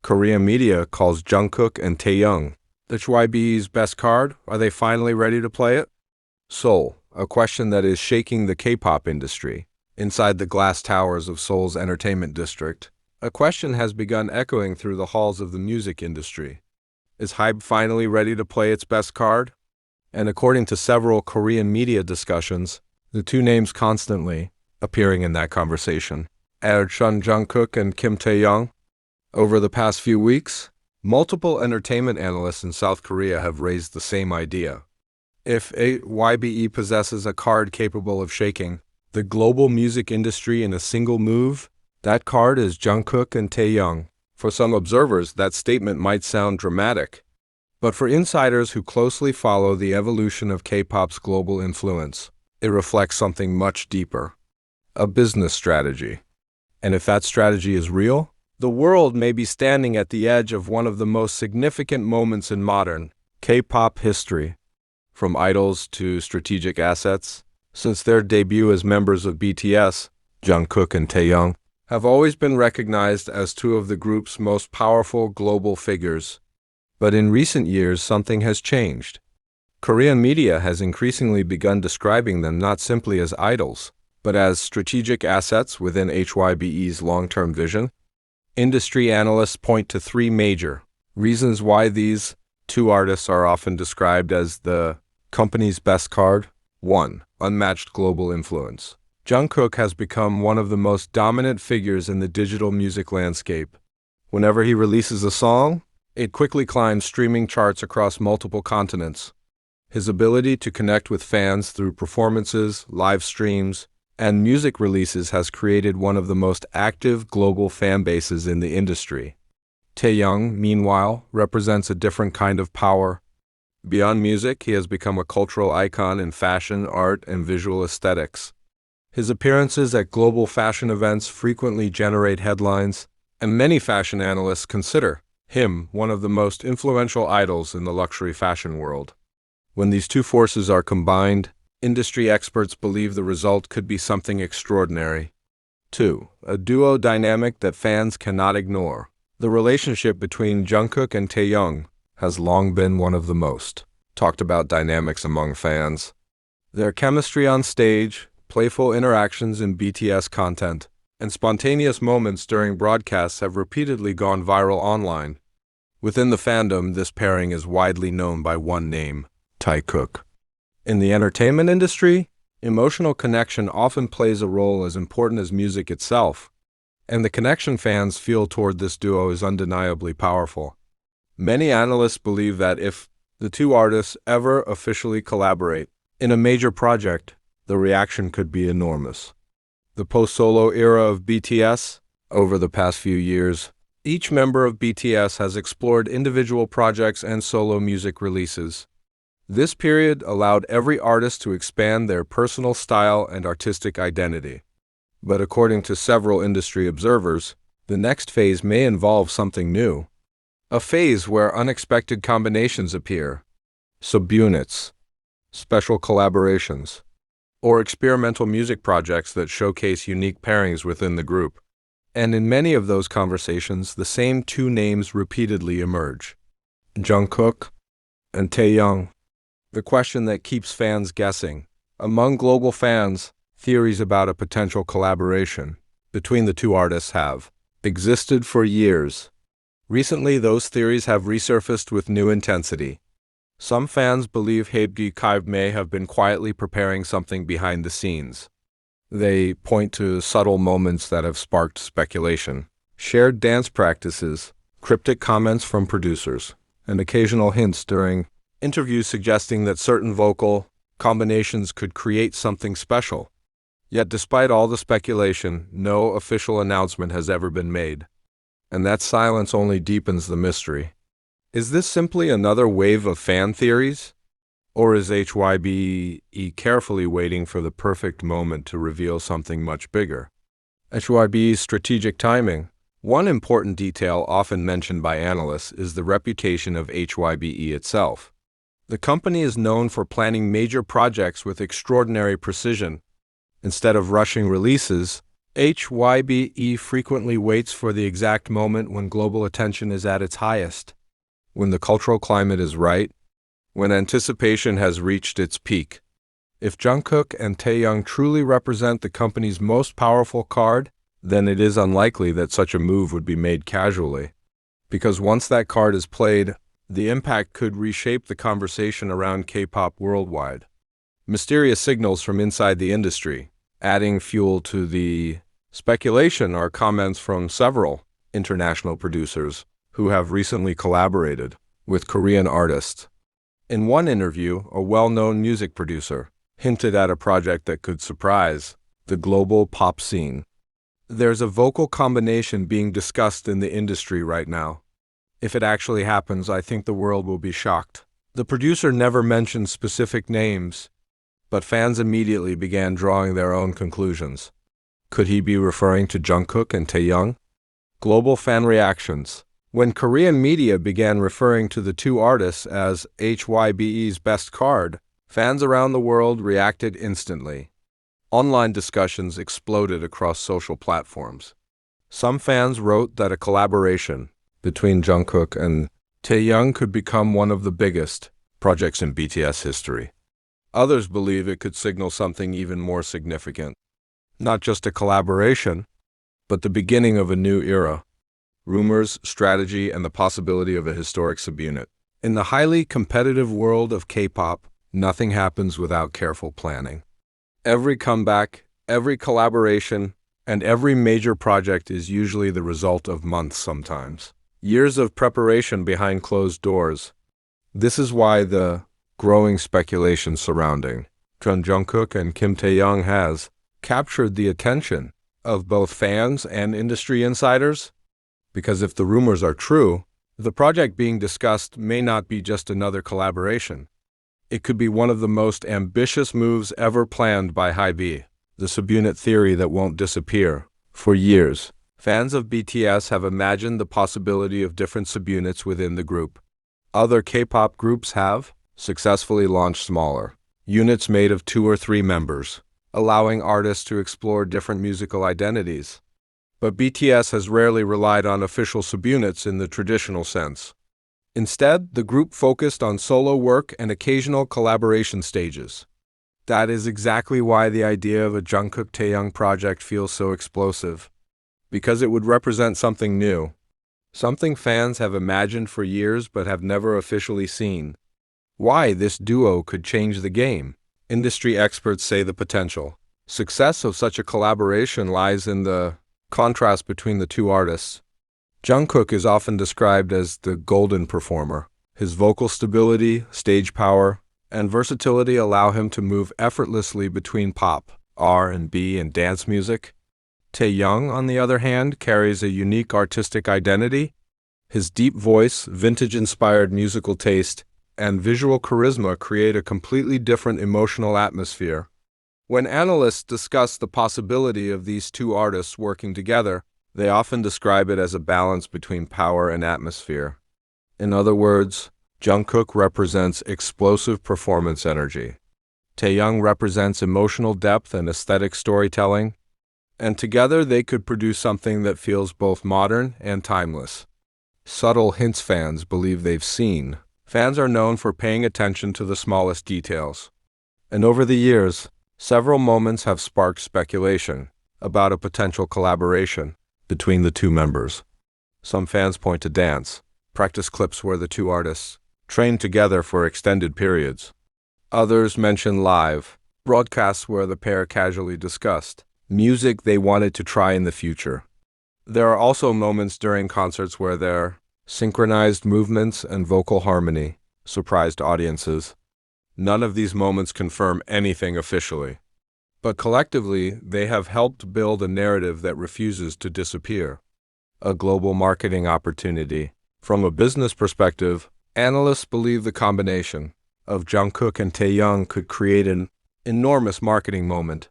Korean media calls Jungkook and Taehyung HYBE's best card. Are they finally ready to play it? Seoul, a question that is shaking the K-pop industry. Inside the glass towers of Seoul's entertainment district, a question has begun echoing through the halls of the music industry. Is HYBE finally ready to play its best card? And according to several Korean media discussions, the two names constantly appearing in that conversation are Jungkook and Kim Taehyung. Over the past few weeks, multiple entertainment analysts in South Korea have raised the same idea. If HYBE possesses a card capable of shaking the global music industry in a single move, that card is Jungkook and Taehyung. For some observers, that statement might sound dramatic, but for insiders who closely follow the evolution of K-pop's global influence, it reflects something much deeper: a business strategy. And if that strategy is real, the world may be standing at the edge of one of the most significant moments in modern K-pop history. From idols to strategic assets, since their debut as members of BTS, Jungkook and Taehyung have always been recognized as two of the group's most powerful global figures. But in recent years, something has changed. Korean media has increasingly begun describing them not simply as idols, but as strategic assets within HYBE's long-term vision. Industry analysts point to three major reasons why these two artists are often described as the company's best card. 1. Unmatched global influence. Jungkook has become one of the most dominant figures in the digital music landscape. Whenever he releases a song, it quickly climbs streaming charts across multiple continents. His ability to connect with fans through performances, live streams, and music releases has created one of the most active global fan bases in the industry. Taehyung, meanwhile, represents a different kind of power. Beyond music, he has become a cultural icon in fashion, art, and visual aesthetics. His appearances at global fashion events frequently generate headlines, and many fashion analysts consider him one of the most influential idols in the luxury fashion world. When these two forces are combined, industry experts believe the result could be something extraordinary. 2. A duo dynamic that fans cannot ignore. The relationship between Jungkook and Taehyung has long been one of the most talked about dynamics among fans. Their chemistry on stage, playful interactions in BTS content, and spontaneous moments during broadcasts have repeatedly gone viral online. Within the fandom, this pairing is widely known by one name: Taekook. In the entertainment industry, emotional connection often plays a role as important as music itself, and the connection fans feel toward this duo is undeniably powerful. Many analysts believe that if the two artists ever officially collaborate in a major project, the reaction could be enormous. The post-solo era of BTS. Over the past few years, each member of BTS has explored individual projects and solo music releases. This period allowed every artist to expand their personal style and artistic identity. But according to several industry observers, the next phase may involve something new. A phase where unexpected combinations appear, subunits, special collaborations, or experimental music projects that showcase unique pairings within the group. And in many of those conversations, the same two names repeatedly emerge: Jungkook and Taehyung. The question that keeps fans guessing. Among global fans, theories about a potential collaboration between the two artists have existed for years. Recently, those theories have resurfaced with new intensity. Some fans believe HYBE may have been quietly preparing something behind the scenes. They point to subtle moments that have sparked speculation, shared dance practices, cryptic comments from producers, and occasional hints during interviews suggesting that certain vocal combinations could create something special. Yet despite all the speculation, no official announcement has ever been made. And that silence only deepens the mystery. Is this simply another wave of fan theories? Or is HYBE carefully waiting for the perfect moment to reveal something much bigger? HYBE's strategic timing. One important detail often mentioned by analysts is the reputation of HYBE itself. The company is known for planning major projects with extraordinary precision. Instead of rushing releases, HYBE frequently waits for the exact moment when global attention is at its highest, when the cultural climate is right, when anticipation has reached its peak. If Jungkook and Taehyung truly represent the company's most powerful card, then it is unlikely that such a move would be made casually. Because once that card is played, the impact could reshape the conversation around K-pop worldwide. Mysterious signals from inside the industry, adding fuel to the speculation, are comments from several international producers who have recently collaborated with Korean artists. In one interview, a well-known music producer hinted at a project that could surprise the global pop scene. There's a vocal combination being discussed in the industry right now. If it actually happens, I think the world will be shocked. The producer never mentioned specific names, but fans immediately began drawing their own conclusions. Could he be referring to Jungkook and Taehyung? Global fan reactions. When Korean media began referring to the two artists as HYBE's best card, fans around the world reacted instantly. Online discussions exploded across social platforms. Some fans wrote that a collaboration between Jungkook and Taehyung could become one of the biggest projects in BTS history. Others believe it could signal something even more significant. Not just a collaboration, but the beginning of a new era. Rumors, strategy, and the possibility of a historic subunit. In the highly competitive world of K-pop, nothing happens without careful planning. Every comeback, every collaboration, and every major project is usually the result of months sometimes. Years of preparation behind closed doors. This is why the growing speculation surrounding Jungkook and Kim Taehyung has captured the attention of both fans and industry insiders. Because if the rumors are true, the project being discussed may not be just another collaboration. It could be one of the most ambitious moves ever planned by HYBE, the subunit theory that won't disappear. For years, fans of BTS have imagined the possibility of different subunits within the group. Other K-pop groups have successfully launched smaller units made of 2 or 3 members, allowing artists to explore different musical identities. But BTS has rarely relied on official subunits in the traditional sense. Instead, the group focused on solo work and occasional collaboration stages. That is exactly why the idea of a Jungkook-Taehyung project feels so explosive. Because it would represent something new. Something fans have imagined for years but have never officially seen. Why this duo could change the game. Industry experts say the potential success of such a collaboration lies in the contrast between the two artists. Jungkook is often described as the golden performer. His vocal stability, stage power, and versatility allow him to move effortlessly between pop, R&B, and dance music. Taehyung, on the other hand, carries a unique artistic identity. His deep voice, vintage-inspired musical taste, and visual charisma create a completely different emotional atmosphere. When analysts discuss the possibility of these two artists working together, they often describe it as a balance between power and atmosphere. In other words, Jungkook represents explosive performance energy. Taehyung represents emotional depth and aesthetic storytelling, and together they could produce something that feels both modern and timeless. Subtle hints fans believe they've seen. Fans are known for paying attention to the smallest details. And over the years, several moments have sparked speculation about a potential collaboration between the two members. Some fans point to dance, practice clips where the two artists trained together for extended periods. Others mention live broadcasts where the pair casually discussed music they wanted to try in the future. There are also moments during concerts where their synchronized movements and vocal harmony surprised audiences. None of these moments confirm anything officially, but collectively they have helped build a narrative that refuses to disappear. A global marketing opportunity. From a business perspective, analysts believe the combination of Jungkook and Taehyung could create an enormous marketing moment.